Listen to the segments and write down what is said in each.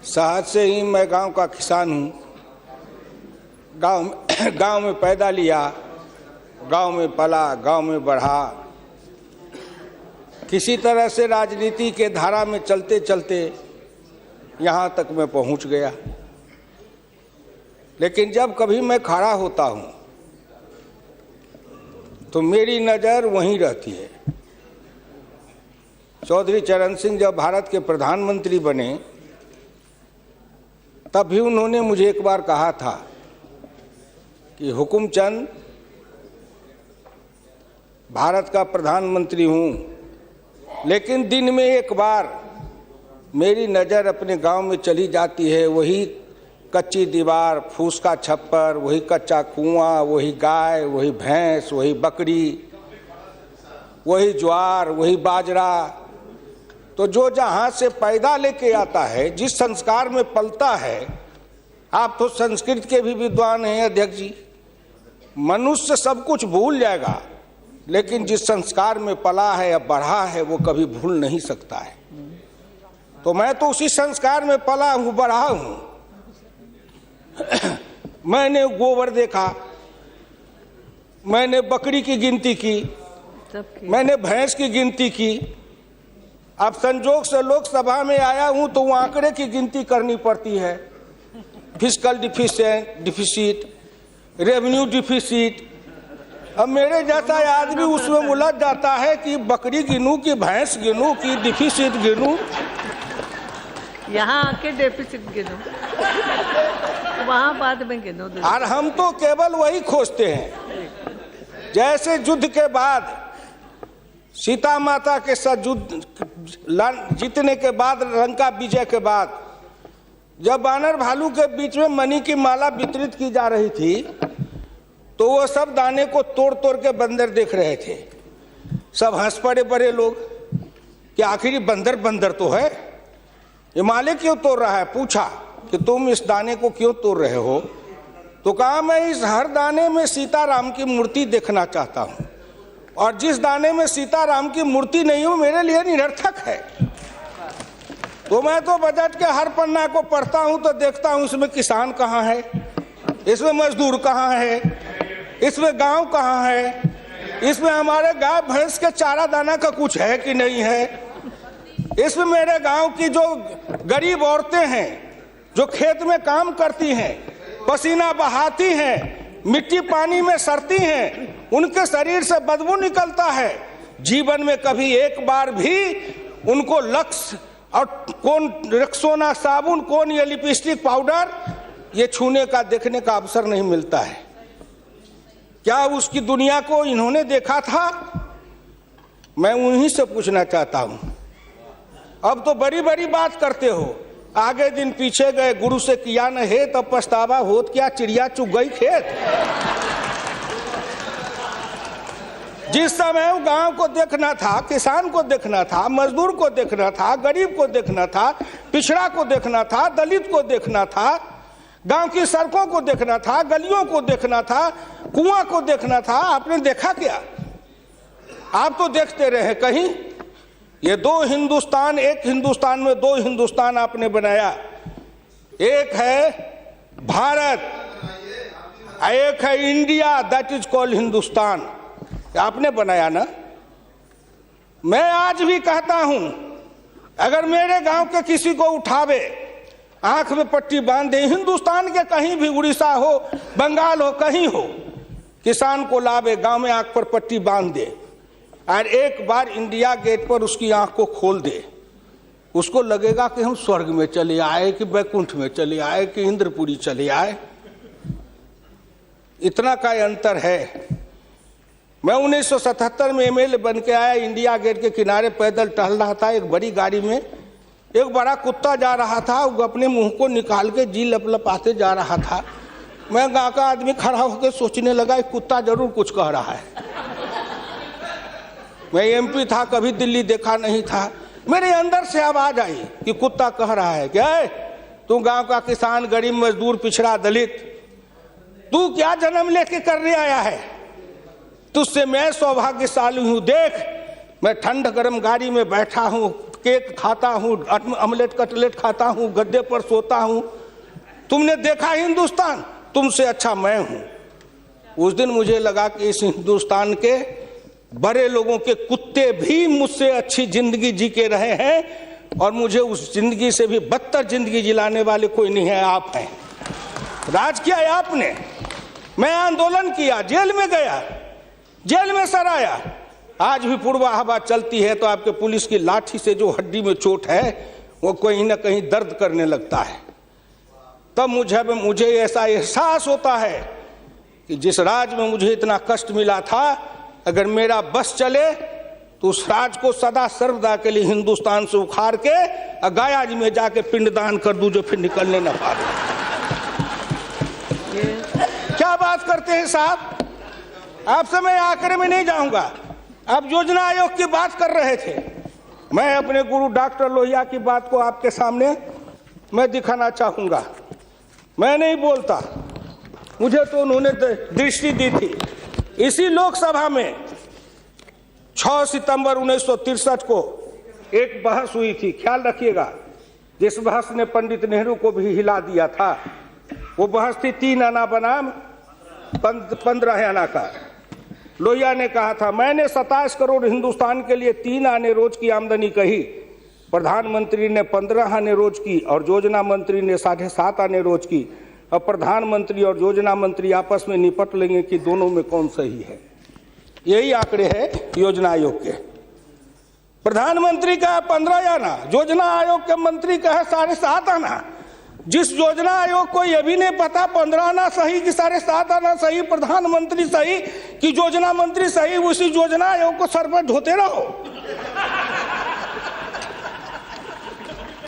शहर से ही मैं गांव का किसान हूँ। गांव में पैदा लिया, गांव में पला, गांव में बढ़ा। किसी तरह से राजनीति के धारा में चलते चलते यहाँ तक मैं पहुँच गया। लेकिन जब कभी मैं खड़ा होता हूँ तो मेरी नज़र वहीं रहती है। चौधरी चरण सिंह जब भारत के प्रधानमंत्री बने तब भी उन्होंने मुझे एक बार कहा था कि हुकुमचंद, भारत का प्रधानमंत्री हूँ, लेकिन दिन में एक बार मेरी नज़र अपने गांव में चली जाती है। वही कच्ची दीवार, फूस का छप्पर, वही कच्चा कुआं, वही गाय, वही भैंस, वही बकरी, वही ज्वार, वही बाजरा। तो जो जहाँ से पैदा लेके आता है, जिस संस्कार में पलता है, आप तो संस्कृत के भी विद्वान हैं अध्यक्ष जी। मनुष्य सब कुछ भूल जाएगा, लेकिन जिस संस्कार में पला है या बढ़ा है वो कभी भूल नहीं सकता है। तो मैं तो उसी संस्कार में पला हूँ, बढ़ा हूँ। मैंने गोबर देखा, मैंने बकरी की गिनती की, मैंने भैंस की गिनती की। अब संजोग से लोकसभा में आया हूं तो वो आंकड़े की गिनती करनी पड़ती है। Fiscal deficit, revenue deficit. अब मेरे जैसा आदमी उसमें उलझ जाता है कि बकरी गिनूं कि भैंस गिनूं कि डिफिसिट गिनूं। यहाँ आके डेफिसिट गिनो, वहाँ बाद में गिनो। और हम तो केवल वही खोजते हैं। जैसे युद्ध के बाद, सीता माता के साथ युद्ध जीतने के बाद, लंका विजय के बाद, जब बानर भालू के बीच में मणि की माला वितरित की जा रही थी तो वो सब दाने को तोड़ तोड़ के बंदर देख रहे थे। सब हंस पड़े बड़े लोग कि आखिर बंदर बंदर तो है, ये माले क्यों तोड़ रहा है। पूछा कि तुम इस दाने को क्यों तोड़ रहे हो? तो कहा मैं इस हर दाने में सीताराम की मूर्ति देखना चाहता हूँ, और जिस दाने में सीताराम की मूर्ति नहीं हो मेरे लिए निरर्थक है। तो मैं तो बजट के हर पन्ना को पढ़ता हूँ तो देखता हूँ इसमें किसान कहाँ है, इसमें मजदूर कहाँ है, इसमें गांव कहाँ है, इसमें हमारे गाय भैंस के चारा दाना का कुछ है कि नहीं है, इसमें मेरे गांव की जो गरीब औरतें हैं जो खेत में काम करती हैं, पसीना बहाती हैं, मिट्टी पानी में सड़ती हैं, उनके शरीर से बदबू निकलता है। जीवन में कभी एक बार भी उनको लक्स और कौन रेक्सोना साबुन, कौन ये लिपस्टिक पाउडर, ये छूने का देखने का अवसर नहीं मिलता है। क्या उसकी दुनिया को इन्होंने देखा था? मैं उन्हीं से पूछना चाहता हूं। अब तो बड़ी बड़ी बात करते हो, आगे दिन पीछे गए, गुरु से किया न है तब पछतावा होत क्या, चिड़िया चुग गई खेत। जिस समय गांव को देखना था, किसान को देखना था, मजदूर को देखना था, गरीब को देखना था, पिछड़ा को देखना था, दलित को देखना था, गांव की सड़कों को देखना था, गलियों को देखना था, कुआं को देखना था, आपने देखा क्या? आप तो देखते रहे कहीं। ये दो हिंदुस्तान, एक हिंदुस्तान में दो हिंदुस्तान आपने बनाया। एक है भारत, एक है India, that is called Hindustan. आपने बनाया ना। मैं आज भी कहता हूं, अगर मेरे गांव के किसी को उठावे, आंख में पट्टी बांध दे, हिंदुस्तान के कहीं भी, उड़ीसा हो, बंगाल हो, कहीं हो, किसान को लावे, गांव में आंख पर पट्टी बांध दे और एक बार इंडिया गेट पर उसकी आंख को खोल दे, उसको लगेगा कि हम स्वर्ग में चले आए, कि बैकुंठ में चले आए, कि इंद्रपुरी चले आए। इतना का अंतर है। मैं 1977 में एमएलए बन के आया, इंडिया गेट के किनारे पैदल टहल रहा था, एक बड़ी गाड़ी में एक बड़ा कुत्ता जा रहा था, वो अपने मुंह को निकाल के जी लपलपाते जा रहा था। मैं गाँव का आदमी खड़ा होकर सोचने लगा, कुत्ता जरूर कुछ कह रहा है। मैं एमपी था, कभी दिल्ली देखा नहीं था। मेरे अंदर से आवाज आई कि कुत्ता कह रहा है, क्या है तू गांव का किसान, गरीब, मजदूर, पिछड़ा, दलित, तू क्या जन्म लेके करने आया है? तुझसे मैं सौभाग्यशाली हूं। देख, मैं ठंड गर्म गाड़ी में बैठा हूं, केक खाता हूँ, ऑमलेट कटलेट खाता हूँ, गद्दे पर सोता हूँ। तुमने देखा हिंदुस्तान, तुमसे अच्छा मैं हूँ। उस दिन मुझे लगा कि इस हिंदुस्तान के बड़े लोगों के कुत्ते भी मुझसे अच्छी जिंदगी जी के रहे हैं और मुझे उस जिंदगी से भी बदतर जिंदगी जिलाने वाले कोई नहीं है, आप हैं। राज किया है आपने। मैं आंदोलन किया, जेल में गया, जेल में सराया। आज भी पूर्वा हवा चलती है तो आपके पुलिस की लाठी से जो हड्डी में चोट है वो कहीं ना कहीं दर्द करने लगता है। तब मुझे ऐसा एहसास होता है कि जिस राज में मुझे इतना कष्ट मिला था, अगर मेरा बस चले तो उस राज को सदा सर्वदा के लिए हिंदुस्तान से उखाड़ के गया जी में जाके पिंडदान कर दूं, जो फिर निकलने न पाए। क्या बात करते हैं साहब, आपसे मैं आखिर में नहीं जाऊंगा। आप योजना आयोग की बात कर रहे थे, मैं अपने गुरु डॉक्टर लोहिया की बात को आपके सामने मैं दिखाना चाहूंगा। मैं नहीं बोलता, मुझे तो उन्होंने दृष्टि दी थी। इसी लोकसभा में 6 सितंबर 1963 को एक बहस हुई थी, ख्याल रखिएगा, जिस बहस ने पंडित नेहरू को भी हिला दिया था। वो बहस थी 3 आना बनाम 15 आना का। लोहिया ने कहा था, मैंने 27 करोड़ हिंदुस्तान के लिए 3 आने रोज की आमदनी कही, प्रधानमंत्री ने 15 आने रोज की और योजना मंत्री ने 7.5 आने रोज की। अब प्रधानमंत्री और योजना मंत्री आपस में निपट लेंगे कि दोनों में कौन सही है। यही आंकड़े हैं योजना आयोग के। प्रधानमंत्री का 15 आना, योजना आयोग के मंत्री का है 7.5 आना। जिस योजना आयोग को यह भी नहीं पता 15 आना सही कि 7.5 आना सही, प्रधानमंत्री सही कि योजना मंत्री सही, उसी योजना आयोग को सर पर ढोते रहो।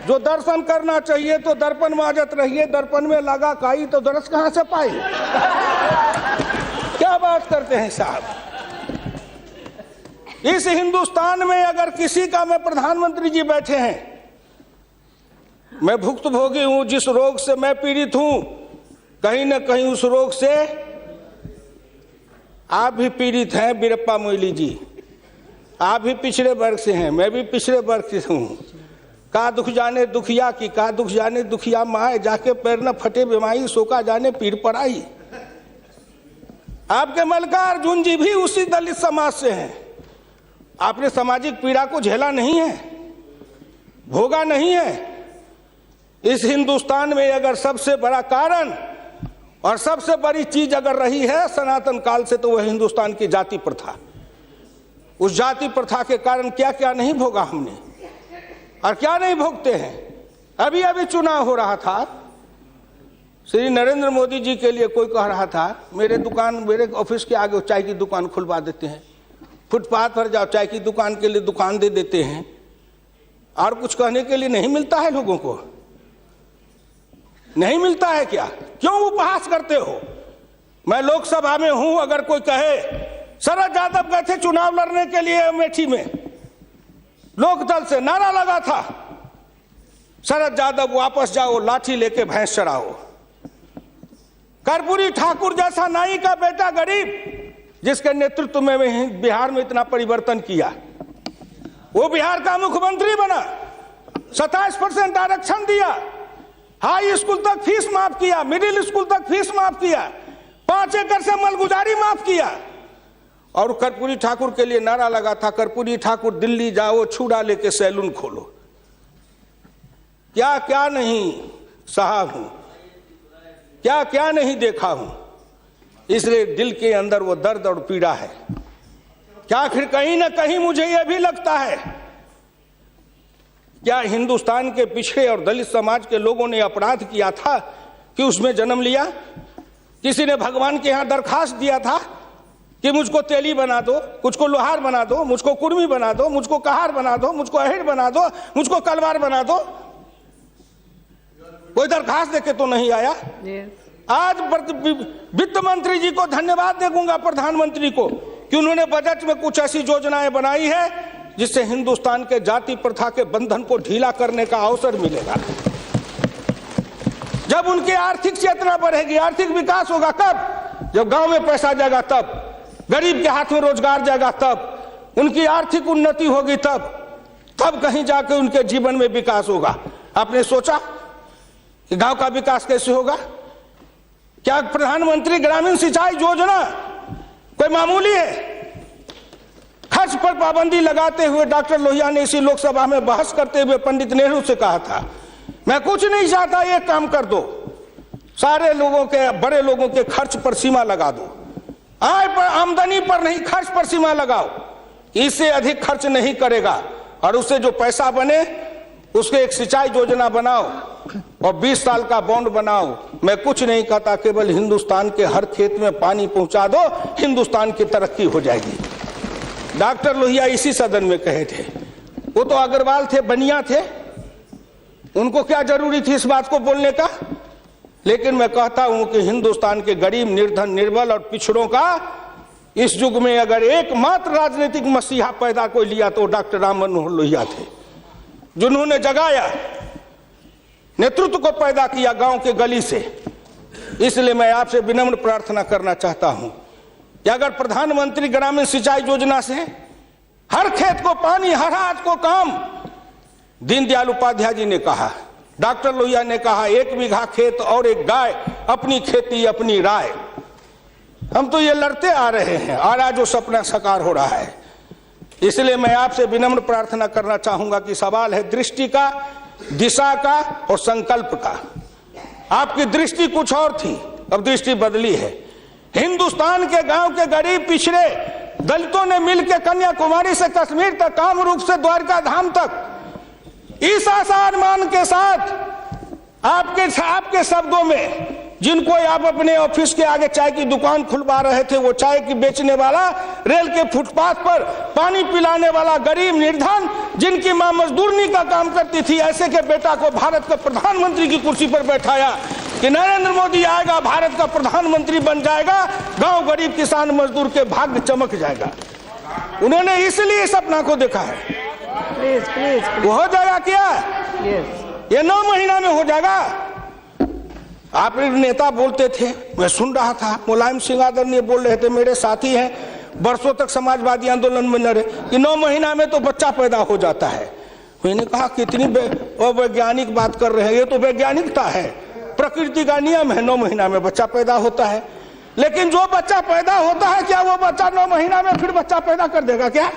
जो दर्शन करना चाहिए तो दर्पण माजत रहिए, दर्पण में लगा काई तो दरस कहां से पाई। क्या बात करते हैं साहब। इस हिंदुस्तान में अगर किसी का, मैं प्रधानमंत्री जी बैठे हैं, मैं भुक्तभोगी हूं, जिस रोग से मैं पीड़ित हूं, कहीं ना कहीं उस रोग से आप भी पीड़ित हैं। बीरप्पा मोइली जी, आप भी पिछड़े वर्ग से हैं, मैं भी पिछड़े वर्ग से हूं। का दुख जाने दुखिया की, का दुख जाने दुखिया माए, जाके पैर न फटे बीमारी, सोका जाने पीर पड़ाई। आपके मल्लिकार्जुन जी भी उसी दलित समाज से हैं। आपने सामाजिक पीड़ा को झेला नहीं है, भोगा नहीं है। इस हिंदुस्तान में अगर सबसे बड़ा कारण और सबसे बड़ी चीज अगर रही है सनातन काल से, तो वह हिंदुस्तान की जाति प्रथा। उस जाति प्रथा के कारण क्या क्या नहीं भोगा हमने और क्या नहीं भोगते हैं। अभी अभी चुनाव हो रहा था, श्री नरेंद्र मोदी जी के लिए कोई कह रहा था, मेरे ऑफिस के आगे चाय की दुकान खुलवा देते हैं, फुटपाथ पर जाओ चाय की दुकान के लिए दुकान दे देते हैं। और कुछ कहने के लिए नहीं मिलता है लोगों को, नहीं मिलता है क्या? क्यों उपहास करते हो? मैं लोकसभा में हूं, अगर कोई कहे, शरद यादव गए थे चुनाव लड़ने के लिए अमेठी में, लोकदल से नारा लगा था, शरद यादव वापस जाओ, लाठी लेके भैंस चराओ। कर्पूरी ठाकुर जैसा नाई का बेटा गरीब, जिसके नेतृत्व में बिहार में इतना परिवर्तन किया, वो बिहार का मुख्यमंत्री बना, 27% आरक्षण दिया, हाई स्कूल तक फीस माफ किया, मिडिल स्कूल तक फीस माफ किया, 5 एकड़ से मलगुजारी माफ किया। और कर्पूरी ठाकुर के लिए नारा लगा था, कर्पूरी ठाकुर दिल्ली जाओ, छुड़ा लेके सैलून खोलो। क्या क्या नहीं सहा हूं, क्या क्या नहीं देखा हूं, इसलिए दिल के अंदर वो दर्द और पीड़ा है। क्या आखिर कहीं ना कहीं मुझे यह भी लगता है, क्या हिंदुस्तान के पिछड़े और दलित समाज के लोगों ने अपराध किया था कि उसमें जन्म लिया? किसी ने भगवान के यहां दरखास्त दिया था कि मुझको तेली बना दो, मुझको लोहार बना दो, मुझको कुर्मी बना दो, मुझको कहार बना दो, मुझको अहिर बना दो, मुझको कलवार बना दो? कोई दरखास्त देके तो नहीं आया। आज वित्त मंत्री जी को धन्यवाद दूंगा, प्रधानमंत्री को, कि उन्होंने बजट में कुछ ऐसी योजनाएं बनाई है जिससे हिंदुस्तान के जाति प्रथा के बंधन को ढीला करने का अवसर मिलेगा। जब उनकी आर्थिक चेतना बढ़ेगी, आर्थिक विकास होगा कब? जब गांव में पैसा जाएगा तब, गरीब के हाथ में रोजगार जाएगा तब, उनकी आर्थिक उन्नति होगी तब। तब कहीं जाके उनके जीवन में विकास होगा। आपने सोचा कि गांव का विकास कैसे होगा? क्या प्रधानमंत्री ग्रामीण सिंचाई योजना कोई मामूली है? खर्च पर पाबंदी लगाते हुए डॉक्टर लोहिया ने इसी लोकसभा में बहस करते हुए पंडित नेहरू से कहा था, मैं कुछ नहीं चाहता, एक काम कर दो, सारे लोगों के, बड़े लोगों के खर्च पर सीमा लगा दो, आय पर, आमदनी पर नहीं, खर्च पर सीमा लगाओ, इससे अधिक खर्च नहीं करेगा, और उससे जो पैसा बने उसके एक सिंचाई योजना बनाओ और 20 साल का बॉन्ड बनाओ। मैं कुछ नहीं कहता, केवल हिंदुस्तान के हर खेत में पानी पहुंचा दो, हिंदुस्तान की तरक्की हो जाएगी। डॉक्टर लोहिया इसी सदन में कहे थे। वो तो अग्रवाल थे, बनिया थे, उनको क्या जरूरी थी इस बात को बोलने का? लेकिन मैं कहता हूं कि हिंदुस्तान के गरीब, निर्धन, निर्बल और पिछड़ों का इस युग में अगर एकमात्र राजनीतिक मसीहा पैदा कोई लिया तो डॉक्टर राम मनोहर लोहिया थे, जिन्होंने जगाया, नेतृत्व को पैदा किया गांव के गली से। इसलिए मैं आपसे विनम्र प्रार्थना करना चाहता हूं कि अगर प्रधानमंत्री ग्रामीण सिंचाई योजना से हर खेत को पानी, हर हाथ को काम, दीनदयाल उपाध्याय जी ने कहा, डॉक्टर लोहिया ने कहा, 1 बीघा खेत और 1 गाय, अपनी खेती अपनी राय। हम तो ये लड़ते आ रहे हैं और आज वो सपना साकार हो रहा है। इसलिए मैं आपसे विनम्र प्रार्थना करना चाहूंगा कि सवाल है दृष्टि का, दिशा का और संकल्प का। आपकी दृष्टि कुछ और थी, अब दृष्टि बदली है। हिंदुस्तान के गांव के गरीब, पिछड़े दलितों ने मिलकर कन्याकुमारी से कश्मीर तक, कामरूप से द्वारका धाम तक, इस आसान के साथ आपके शब्दों में, जिनको आप अपने ऑफिस के आगे चाय की दुकान खुलवा रहे थे, वो चाय की बेचने वाला, रेल के फुटपाथ पर पानी पिलाने वाला गरीब, निर्धन, जिनकी मां मजदूरनी का काम करती थी, ऐसे के बेटा को भारत का प्रधानमंत्री की कुर्सी पर बैठाया कि नरेंद्र मोदी आएगा, भारत का प्रधानमंत्री बन जाएगा, गांव गरीब, किसान, मजदूर के भाग्य चमक जाएगा। उन्होंने इसलिए सपना को देखा है। वो हो जाएगा क्या? ये 9 महीना में हो जाएगा। आप नेता बोलते थे, मैं सुन रहा था, मुलायम सिंह आदरणीय बोल रहे थे, मेरे साथी हैं, बरसों तक समाजवादी आंदोलन में लड़े, कि 9 महीना में तो बच्चा पैदा हो जाता है। मैंने कहा कितनी वैज्ञानिक बात कर रहे हैं, ये तो वैज्ञानिकता है, प्रकृति का नियम है, 9 महीना में बच्चा पैदा होता है। लेकिन जो बच्चा पैदा होता है, क्या वो बच्चा 9 महीना में फिर बच्चा पैदा कर देगा क्या?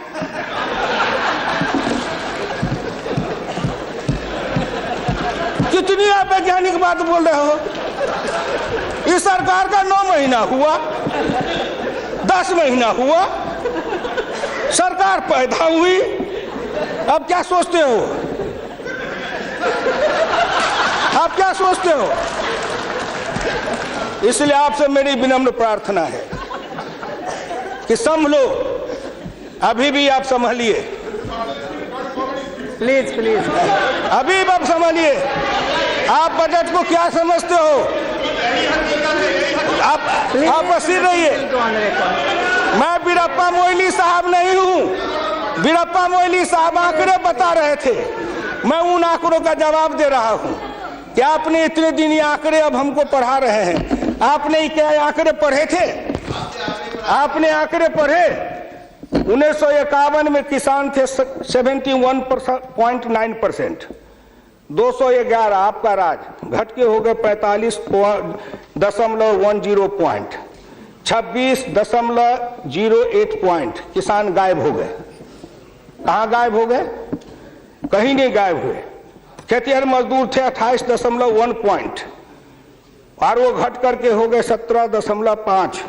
कितनी आप वैज्ञानिक बात बोल रहे हो? इस सरकार का 9 महीना हुआ, 10 महीना हुआ, सरकार पैदा हुई, अब क्या सोचते हो? आप क्या सोचते हो? इसलिए आपसे मेरी विनम्र प्रार्थना है कि संभलो, अभी भी आप संभलिए, प्लीज प्लीज, अभी आप संभलिए। आप बजट को क्या समझते हो? आप बसीर रहिए। मैं वीरप्पा मोइली साहब नहीं हूं। वीरप्पा मोइली साहब आंकड़े बता रहे थे, मैं उन आंकड़ों का जवाब दे रहा हूं कि आपने इतने दिन ये आंकड़े अब हमको पढ़ा रहे हैं। आपने क्या आंकड़े पढ़े थे? आपने आंकड़े पढ़े? 1951 में किसान थे 71.9%, 211 आपका राज, घट के हो गए 45.10 पॉइंट, 26.08 पॉइंट, किसान गायब हो गए। कहाँ गायब हो गए? कहीं नहीं गायब हुए। खेतिहर मजदूर थे 28.1 पॉइंट, और वो घट करके हो गए 17.5,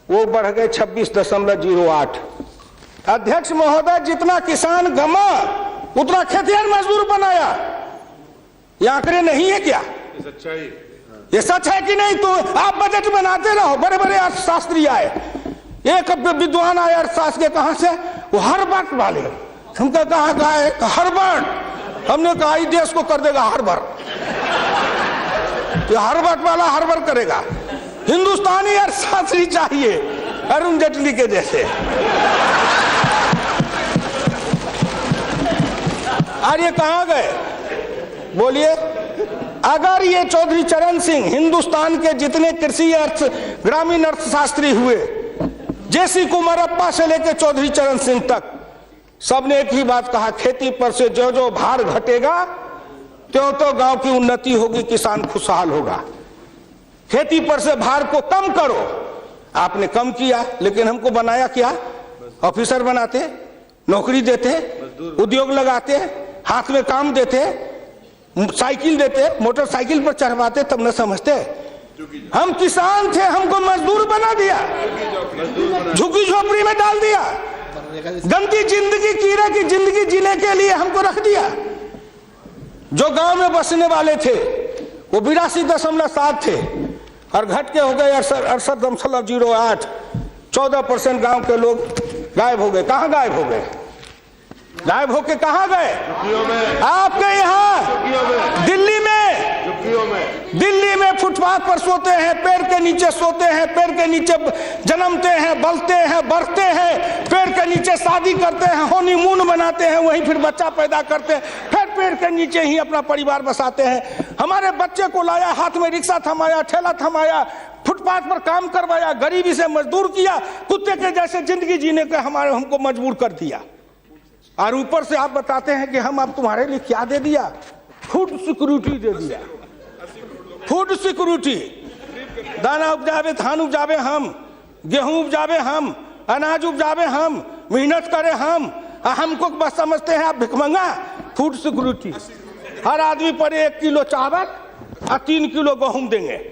वो बढ़ गए 26.08। अध्यक्ष महोदय, जितना किसान गमा उतना खेतिहर मजदूर बनाया। ये आंकड़े नहीं है क्या? ये सच है कि नहीं? तो आप बजट बनाते रहो। बड़े बड़े अर्थशास्त्री आए, एक विद्वान आए अर्थशास्त्र के, कहां से? वो हार्वर्ड वाले। हमको कहा गए हार्वर्ड, हमने कहा इस देश को कर देगा हार्वर्ड, हार्वर्ड वाला हार्वर्ड करेगा। हिंदुस्तानी अर्थशास्त्री चाहिए, अरुण जेटली के जैसे। और ये कहां गए? बोलिए। अगर ये चौधरी चरण सिंह हिंदुस्तान के जितने कृषि अर्थ, ग्रामीण अर्थशास्त्री हुए, जेसी कुमारप्पा से लेकर चौधरी चरण सिंह तक, सबने एक ही बात कहा, खेती पर से जो जो भार घटेगा त्यों तो गांव की उन्नति होगी, किसान खुशहाल होगा। खेती पर से भार को कम करो। आपने कम किया, लेकिन हमको बनाया क्या? ऑफिसर बनाते, नौकरी देते, उद्योग लगाते, हाथ में काम देते, साइकिल देते, मोटरसाइकिल पर चढ़वाते, तब न समझते। हम किसान थे, हमको मजदूर बना दिया, झुग्गी झोपड़ी में डाल दिया, गंदी जिंदगी, कीड़े की जिंदगी जीने के लिए हमको रख दिया। जो गांव में बसने वाले थे वो 82.7 थे और घट के हो गए 68.08। 14% गांव के लोग गायब हो गए। कहां गायब हो गए? गायब होके कहां गए? आपके यहाँ दिल्ली में फुटपाथ पर सोते हैं, पेड़ के नीचे सोते हैं, पेड़ के नीचे जन्मते हैं, बलते हैं, बढ़ते हैं, पेड़ के नीचे शादी करते हैं, हनीमून बनाते हैं, वहीं फिर बच्चा पैदा करते हैं, फिर पेड़ के नीचे ही अपना परिवार बसाते हैं। हमारे बच्चे को लाया, हाथ में रिक्शा थमाया, ठेला थमाया, फुटपाथ पर काम करवाया, गरीबी से मजदूर किया, कुत्ते के जैसे जिंदगी जीने के हमको मजबूर कर दिया। और ऊपर से आप बताते हैं कि हम अब तुम्हारे लिए क्या दे दिया? फूड सिक्योरिटी दे दिया। फूड सिक्योरिटी, दाना उपजावे, धान उपजावे हम, गेहूं उपजावे हम, अनाज उपजावे हम, मेहनत करे हमको बस समझते हैं आप भिखमंगा। फूड सिक्योरिटी, हर आदमी पर 1 किलो चावल और 3 किलो गेहूं देंगे।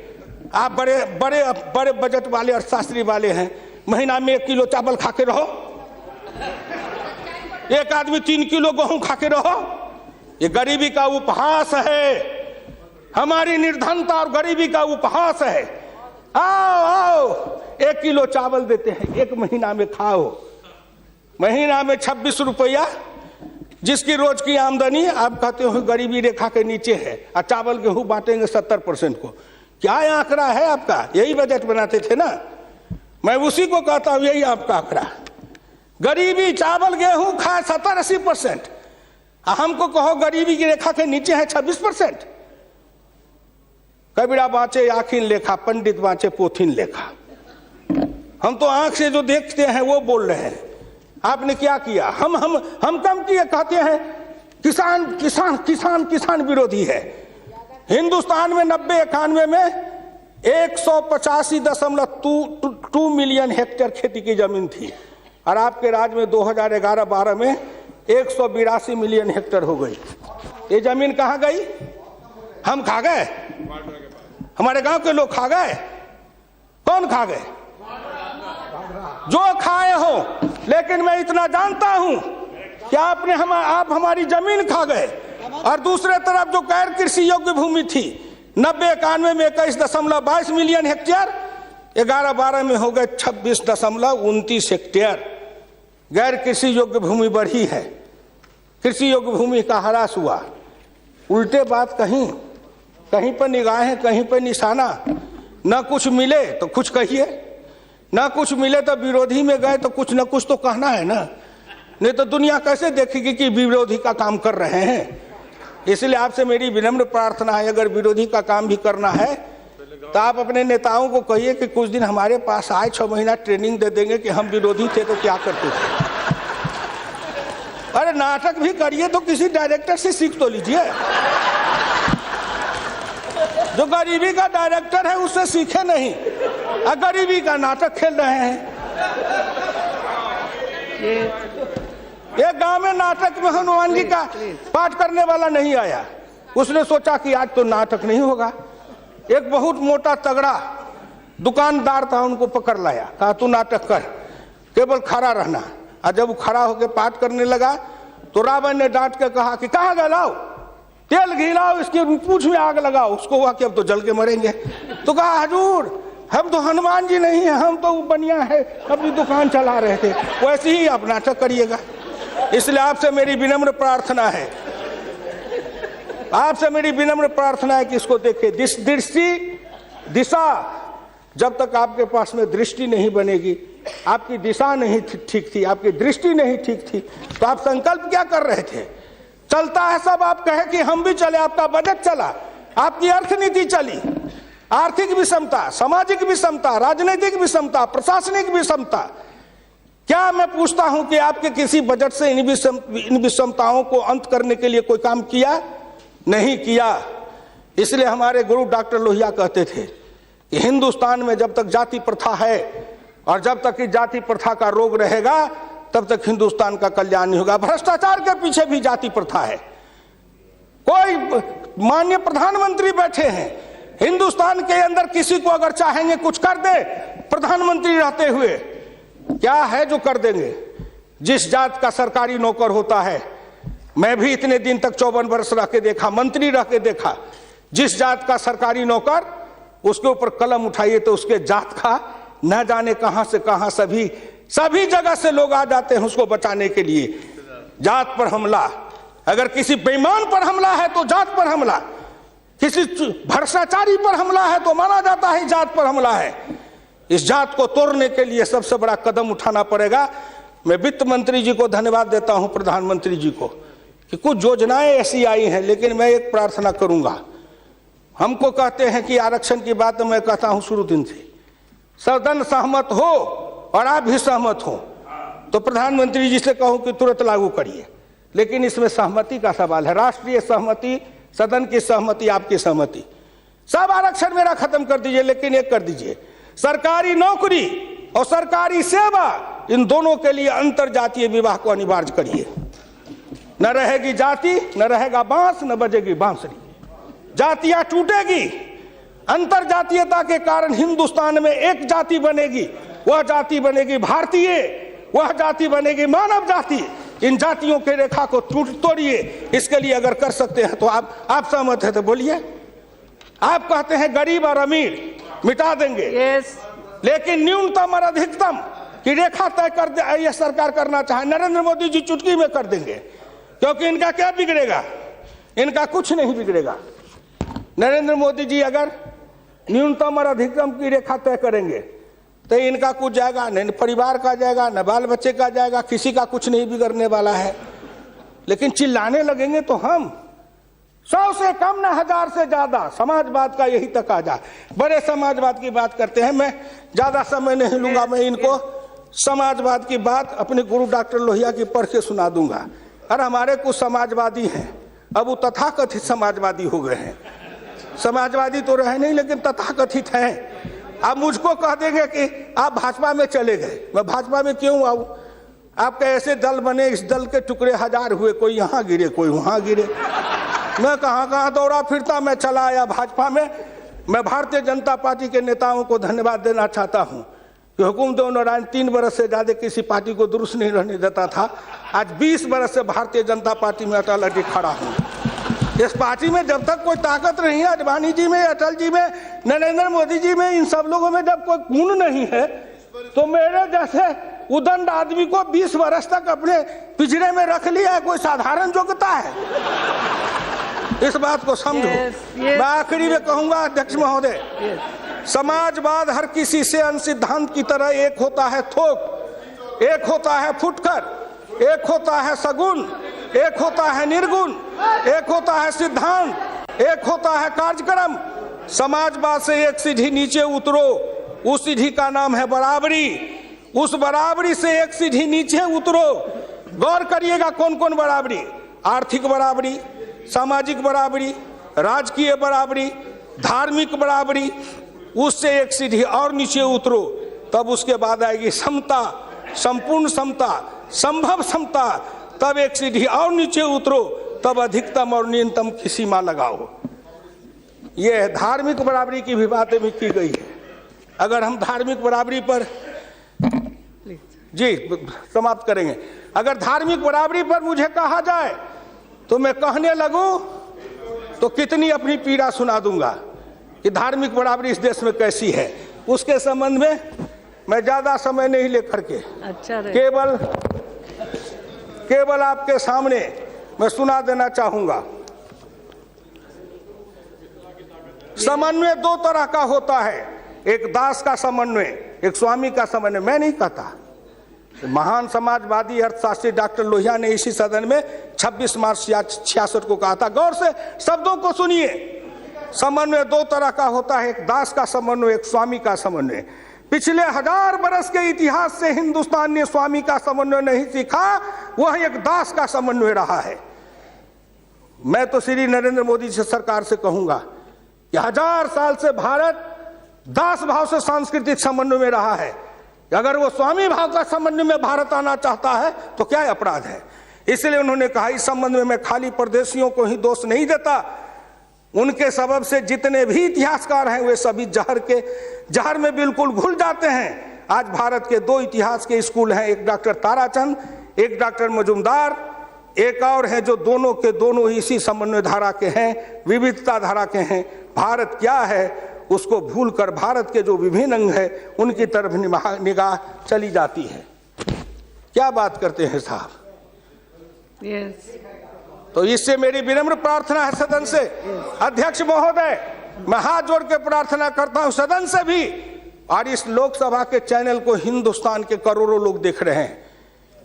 आप बड़े बड़े बड़े बजट वाले और शास्त्री वाले हैं, महीना में 1 किलो चावल खा के रहो, एक आदमी 3 किलो गेहूं खा के रहो। ये गरीबी का उपहास है, हमारी निर्धनता और गरीबी का उपहास है। आओ 1 किलो चावल देते हैं, 1 महीना में खाओ। महीना में 26 रुपया, जिसकी रोज की आमदनी आप कहते हो गरीबी रेखा के नीचे है, और चावल गेहूं बांटेंगे 70% को। क्या आंकड़ा है आपका? यही बजट बनाते थे ना, मैं उसी को कहता हूं, यही आपका आंकड़ा। गरीबी, चावल गेहूं खाए 70-80%, हमको कहो गरीबी की रेखा के नीचे है 26%। कबीरा बाँचे आखिन लेखा, पंडित बाँचे पोथिन लेखा। हम तो आंख से जो देखते हैं वो बोल रहे हैं। आपने क्या किया? हम कम किए, कहते हैं किसान किसान किसान किसान विरोधी है। हिंदुस्तान में 90-91 में 185.2 मिलियन हेक्टेयर खेती की जमीन थी, और आपके राज्य में 2011-12 में 182 मिलियन हेक्टेयर हो गई। ये जमीन कहाँ गई? हम खा गए? हमारे गांव के लोग खा गए? कौन खा गए? जो खाए हो। लेकिन मैं इतना जानता हूं कि आप हमारी जमीन खा गए। और दूसरे तरफ जो गैर कृषि योग्य भूमि थी 90-91 में 21.22 मिलियन हेक्टेयर, 11-12 में हो गए 26.29 हेक्टेयर। गैर कृषि योग्य भूमि बढ़ी है, कृषि योग्य भूमि का ह्रास हुआ। उल्टे बात कहीं पर निगाहें, कहीं पर निशाना। न कुछ मिले तो कुछ कहिए, न कुछ मिले तो विरोधी में गए तो कुछ न कुछ तो कहना है ना, नहीं तो दुनिया कैसे देखेगी कि विरोधी का काम कर रहे हैं। इसलिए आपसे मेरी विनम्र प्रार्थना है, अगर विरोधी का काम भी करना है तो आप अपने नेताओं को कहिए कि कुछ दिन हमारे पास आए, 6 महीना ट्रेनिंग दे देंगे कि हम विरोधी थे तो क्या करते थे। अरे नाटक भी करिए तो किसी डायरेक्टर से सीख तो लीजिए। जो गरीबी का डायरेक्टर है उससे सीखे नहीं, और गरीबी का नाटक खेल रहे हैं। एक गांव में नाटक में हनुमान जी का पाठ करने वाला नहीं आया। उसने सोचा कि आज तो नाटक नहीं होगा। एक बहुत मोटा तगड़ा दुकानदार था, उनको पकड़ लाया, कहा तू नाटक कर, केवल खड़ा रहना। और जब वो खड़ा होकर पाठ करने लगा तो रावण ने डांट के कहा कि कहाँ गए, लाओ तेल घिलाओ, इसके पूंछ में आग लगाओ। उसको हुआ कि अब तो जल के मरेंगे। तो कहा हजूर हम तो हनुमान जी नहीं है, हम तो बनिया है, अपनी दुकान चला रहे थे। वैसे ही आप नाटक करिएगा। इसलिए आपसे मेरी विनम्र प्रार्थना है, आपसे मेरी विनम्र प्रार्थना है कि इसको देखिए। दिशा, जब तक आपके पास में दृष्टि नहीं बनेगी, आपकी दिशा नहीं ठीक थी, आपकी दृष्टि नहीं ठीक थी, तो आप संकल्प क्या कर रहे थे? चलता है सब, आप कहे कि हम भी चले, आपका बजट चला, आपकी अर्थनीति चली, आर्थिक विषमता, सामाजिक विषमता, राजनीतिक विषमता, प्रशासनिक विषमता, क्या मैं पूछता हूं कि आपके किसी बजट से इन विषमताओं को अंत करने के लिए कोई काम किया? नहीं किया। इसलिए हमारे गुरु डॉक्टर लोहिया कहते थे कि हिंदुस्तान में जब तक जाति प्रथा है और जब तक इस जाति प्रथा का रोग रहेगा तब तक हिंदुस्तान का कल्याण नहीं होगा। भ्रष्टाचार के पीछे भी जाति प्रथा है। कोई माननीय प्रधानमंत्री बैठे हैं, हिंदुस्तान के अंदर किसी को अगर चाहेंगे कुछ कर दे, प्रधानमंत्री रहते हुए क्या है जो कर देंगे? जिस जात का सरकारी नौकर होता है, मैं भी इतने दिन तक 54 वर्ष रह के देखा, मंत्री रह के देखा, जिस जात का सरकारी नौकर, उसके ऊपर कलम उठाइए तो उसके जात का न जाने कहां से कहां सभी जगह से लोग आ जाते हैं उसको बचाने के लिए। जात पर हमला, अगर किसी बेईमान पर हमला है तो जात पर हमला, किसी भ्रष्टाचारी पर हमला है तो माना जाता है जात पर हमला है। इस जात को तोड़ने के लिए सबसे बड़ा कदम उठाना पड़ेगा। मैं वित्त मंत्री जी को धन्यवाद देता हूं, प्रधानमंत्री जी को, कि कुछ योजनाएं ऐसी आई हैं, लेकिन मैं एक प्रार्थना करूंगा। हमको कहते हैं कि आरक्षण की बात मैं कहता हूं शुरू दिन से, सदन सहमत हो और आप भी सहमत हो तो प्रधानमंत्री जी से कहूं कि तुरंत लागू करिए। लेकिन इसमें सहमति का सवाल है, राष्ट्रीय सहमति, सदन की सहमति, आपकी सहमति। सब आरक्षण मेरा खत्म कर दीजिए, लेकिन एक कर दीजिए, सरकारी नौकरी और सरकारी सेवा, इन दोनों के लिए अंतर जातीय विवाह को अनिवार्य करिए। न रहेगी जाति, न रहेगा बांस, न बजेगी बांसुरी। जातियां टूटेगी, अंतर जातीयता के कारण हिंदुस्तान में एक जाति बनेगी, वह जाति बनेगी भारतीय, वह जाति बनेगी मानव जाति। इन जातियों के रेखा को तोड़िए। इसके लिए अगर कर सकते हैं तो आप सहमत है तो बोलिए। आप कहते हैं गरीब और अमीर मिटा देंगे, लेकिन न्यूनतम और अधिकतम की रेखा तय कर दे, यह सरकार करना चाहे, नरेंद्र मोदी जी चुटकी में कर देंगे, क्योंकि इनका क्या बिगड़ेगा? इनका कुछ नहीं बिगड़ेगा। नरेंद्र मोदी जी अगर न्यूनतम और अधिकतम की रेखा तय करेंगे तो इनका कुछ जाएगा, न परिवार का जाएगा, न बाल बच्चे का जाएगा, किसी का कुछ नहीं बिगड़ने वाला है। लेकिन चिल्लाने लगेंगे तो हम 100 से कम न 1000 से ज्यादा समाजवाद का यही तकाजा। बड़े समाजवाद की बात करते हैं, मैं ज्यादा समय नहीं लूंगा। मैं इनको समाजवाद की बात अपने गुरु डॉक्टर लोहिया की पढ़ के सुना दूंगा। और हमारे कुछ समाजवादी हैं, अब वो तथाकथित समाजवादी हो गए हैं। समाजवादी तो रहे नहीं, लेकिन तथाकथित हैं। आप मुझको कह देंगे कि आप भाजपा में चले गए, मैं भाजपा में क्यों आऊं? आपके ऐसे दल बने, इस दल के टुकड़े 1000 हुए, कोई यहाँ गिरे, कोई वहां गिरे। मैं कहाँ दौड़ा फिरता, मैं चला आया भाजपा में। मैं भारतीय जनता पार्टी के नेताओं को धन्यवाद देना चाहता हूं कि हुकुमदेव नारायण 3 बरस से ज्यादा किसी पार्टी को दुरुस्त नहीं रहने देता था। आज 20 बरस से भारतीय जनता पार्टी में अटल अटक खड़ा हूं। इस पार्टी में जब तक कोई ताकत नहीं है, अडवाणी जी में, अटल जी में, नरेंद्र मोदी जी में, इन सब लोगों में जब कोई गुण नहीं है, तो मेरे जैसे उदंड आदमी को 20 वर्ष तक अपने पिंजरे में रख लिया है, कोई साधारण योग्यता है? इस बात को समझो। मैं आखिरी में कहूंगा अध्यक्ष महोदय, समाजवाद हर किसी से अन्य सिद्धांत की तरह एक होता है थोक, एक होता है फुटकर, एक होता है सगुन, एक होता है निर्गुण, एक होता है सिद्धांत, एक होता है कार्यक्रम। समाजवाद से एक सीढ़ी नीचे उतरो, उस सीढ़ी का नाम है बराबरी। उस बराबरी से एक सीढ़ी नीचे उतरो। गौर करिएगा कौन कौन बराबरी? आर्थिक बराबरी, सामाजिक बराबरी, राजकीय बराबरी, धार्मिक बराबरी। उससे एक सीढ़ी और नीचे उतरो, तब उसके बाद आएगी समता, संपूर्ण समता, संभव समता। तब एक सीढ़ी और नीचे उतरो, तब अधिकतम और न्यूनतम की सीमा लगाओ। ये धार्मिक बराबरी की भी बातें भी की गई है। अगर हम धार्मिक बराबरी पर जी समाप्त करेंगे, अगर धार्मिक बराबरी पर मुझे कहा जाए तो मैं कहने लगूं तो कितनी अपनी पीड़ा सुना दूंगा कि धार्मिक बराबरी इस देश में कैसी है। उसके संबंध में मैं ज्यादा समय नहीं लेकर के केवल आपके सामने मैं सुना देना चाहूंगा। समन्वय 2 तरह का होता है, एक दास का समन्वय, एक स्वामी का समन्वय। मैं नहीं कहता, महान समाजवादी अर्थशास्त्री डॉक्टर लोहिया ने इसी सदन में 26 मार्च 66 को कहा था। गौर से शब्दों को सुनिए। समन्वय 2 तरह का होता है, एक दास का समन्वय, एक स्वामी का समन्वय। पिछले 1000 बरस के इतिहास से हिंदुस्तान ने स्वामी का समन्वय नहीं सीखा, वह एक दास का समन्वय रहा है। मैं तो श्री नरेंद्र मोदी जी सरकार से कहूंगा कि 1000 साल से भारत दास भाव से सांस्कृतिक समन्वय में रहा है। अगर वो स्वामी भाव का समन्वय में भारत आना चाहता है तो क्या अपराध है। इसलिए उन्होंने कहा इस संबंध में मैं खाली परदेशियों को ही दोष नहीं देता, उनके सबब से जितने भी इतिहासकार हैं वे सभी जहर में बिल्कुल घुल जाते हैं। आज भारत के 2 इतिहास के स्कूल हैं, एक डॉक्टर ताराचंद, एक डॉक्टर मजुमदार, एक और है जो दोनों के दोनों इसी समन्वय धारा के हैं, विविधता धारा के हैं। भारत क्या है उसको भूलकर भारत के जो विभिन्न अंग है उनकी तरफ निगाह चली जाती है। क्या बात करते हैं साहब। तो इससे मेरी विनम्र प्रार्थना है सदन से, अध्यक्ष महोदय, मैं हाथ जोड़ के प्रार्थना करता हूं सदन से भी, और इस लोकसभा के चैनल को हिंदुस्तान के करोड़ों लोग देख रहे हैं।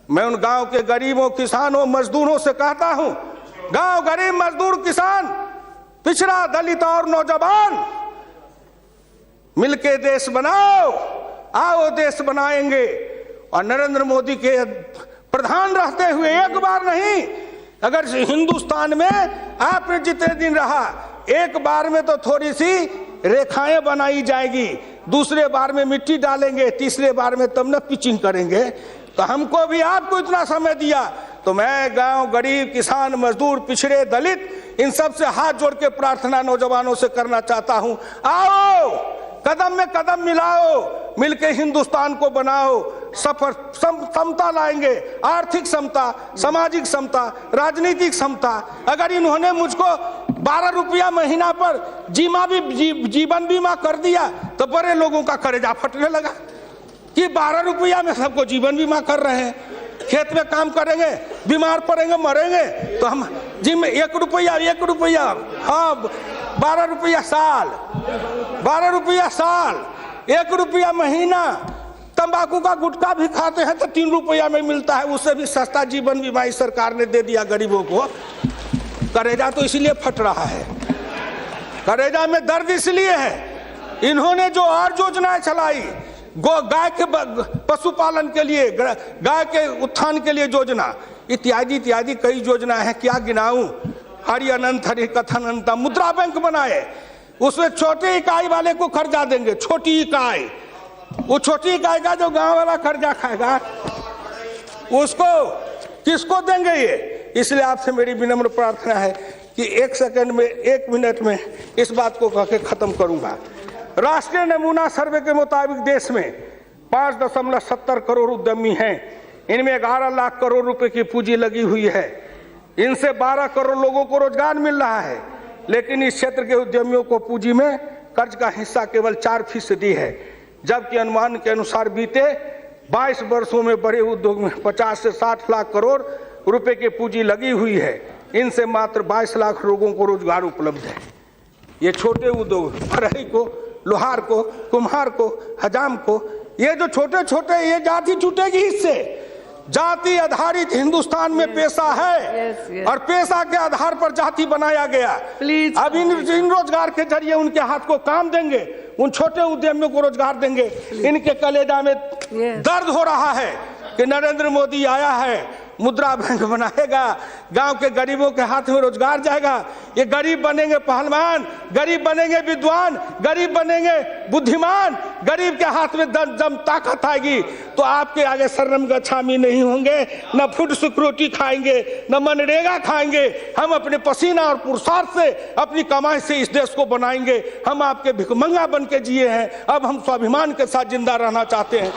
मैं उन गांव के गरीबों, किसानों, मजदूरों से कहता हूं, गांव, गरीब, मजदूर, किसान, पिछड़ा, दलित और नौजवान, मिलके देश बनाओ, आओ देश बनाएंगे। और नरेंद्र मोदी के प्रधान रहते हुए एक बार नहीं, अगर हिंदुस्तान में आपने जितने दिन रहा, एक बार में तो थोड़ी सी रेखाएं बनाई जाएगी, दूसरे बार में मिट्टी डालेंगे, तीसरे बार में तब न पिचिंग करेंगे। तो हमको भी आपको इतना समय दिया, तो मैं गांव, गरीब, किसान, मजदूर, पिछड़े, दलित, इन सब से हाथ जोड़ के प्रार्थना नौजवानों से करना चाहता हूं, आओ कदम में कदम मिलाओ, मिलके हिंदुस्तान को बनाओ, सफर समता लाएंगे, आर्थिक समता, सामाजिक समता, राजनीतिक समता। अगर इन्होंने मुझको 12 रुपया महीना पर जीवन बीमा कर दिया तो बड़े लोगों का कलेजा फटने लगा कि 12 रुपया में सबको जीवन बीमा कर रहे हैं। खेत में काम करेंगे, बीमार पड़ेंगे, मरेंगे, तो हम जिम 1 रुपया, हाँ 12 रुपया साल, 12 रुपया साल, 1 रुपया महीना। तंबाकू का गुटखा भी खाते हैं तो 3 रुपया में मिलता है, उससे भी सस्ता जीवन बीमा इस सरकार ने दे दिया गरीबों को। कलेजा तो इसलिए फट रहा है, कलेजा में दर्द इसलिए है, इन्होंने जो और योजनाएं चलाई, गाय के पशुपालन के लिए, गाय के उत्थान के लिए योजना, इत्यादि इत्यादि कई योजना है, क्या गिनाऊं। हरि अनंत हरि कथन अनंत। मुद्रा बैंक बनाए, उसमें छोटी इकाई वाले को कर्जा देंगे, छोटी इकाई, वो छोटी इकाई का जो गांव वाला कर्जा खाएगा उसको किसको देंगे ये। इसलिए आपसे मेरी विनम्र प्रार्थना है कि 1 सेकंड में, 1 मिनट में इस बात को कह के खत्म करूंगा। राष्ट्रीय नमूना सर्वे के मुताबिक देश में 5.70 करोड़ उद्यमी हैं, इनमें 11 लाख करोड़ रुपए की पूंजी लगी हुई है, इनसे 12 करोड़ लोगों को रोजगार मिल रहा है। लेकिन इस क्षेत्र के उद्यमियों को पूंजी में कर्ज का हिस्सा केवल 4% है, जबकि अनुमान के अनुसार बीते 22 वर्षों में बड़े उद्योग में 50 से 60 लाख करोड़ रुपए की पूंजी लगी हुई है, इनसे मात्र 22 लाख लोगों को रोजगार उपलब्ध है। ये छोटे उद्योग, बढ़ई को, लोहार को, कुम्हार को, हजाम को, ये जो छोटे छोटे, ये जाति छूटेगी इससे। जाति आधारित हिंदुस्तान में पेशा है, और पेशा के आधार पर जाति बनाया गया। अब इन रोजगार के जरिए उनके हाथ को काम देंगे, उन छोटे उद्यमियों को रोजगार देंगे। इनके कलेजा में दर्द हो रहा है कि नरेंद्र मोदी आया है, मुद्रा बैंक बनाएगा, गांव के गरीबों के हाथ में रोजगार जाएगा। ये गरीब बनेंगे पहलवान, गरीब बनेंगे विद्वान, गरीब बनेंगे बुद्धिमान, गरीब के हाथ में दम ताकत आएगी तो आपके आगे शर्म गच्छामी नहीं होंगे, न फूड सिक्योरिटी खाएंगे, न मनरेगा खाएंगे। हम अपने पसीना और पुरुषार्थ से, अपनी कमाई से इस देश को बनाएंगे। हम आपके भिखमंगा बन के जिए हैं, अब हम स्वाभिमान के साथ जिंदा रहना चाहते हैं।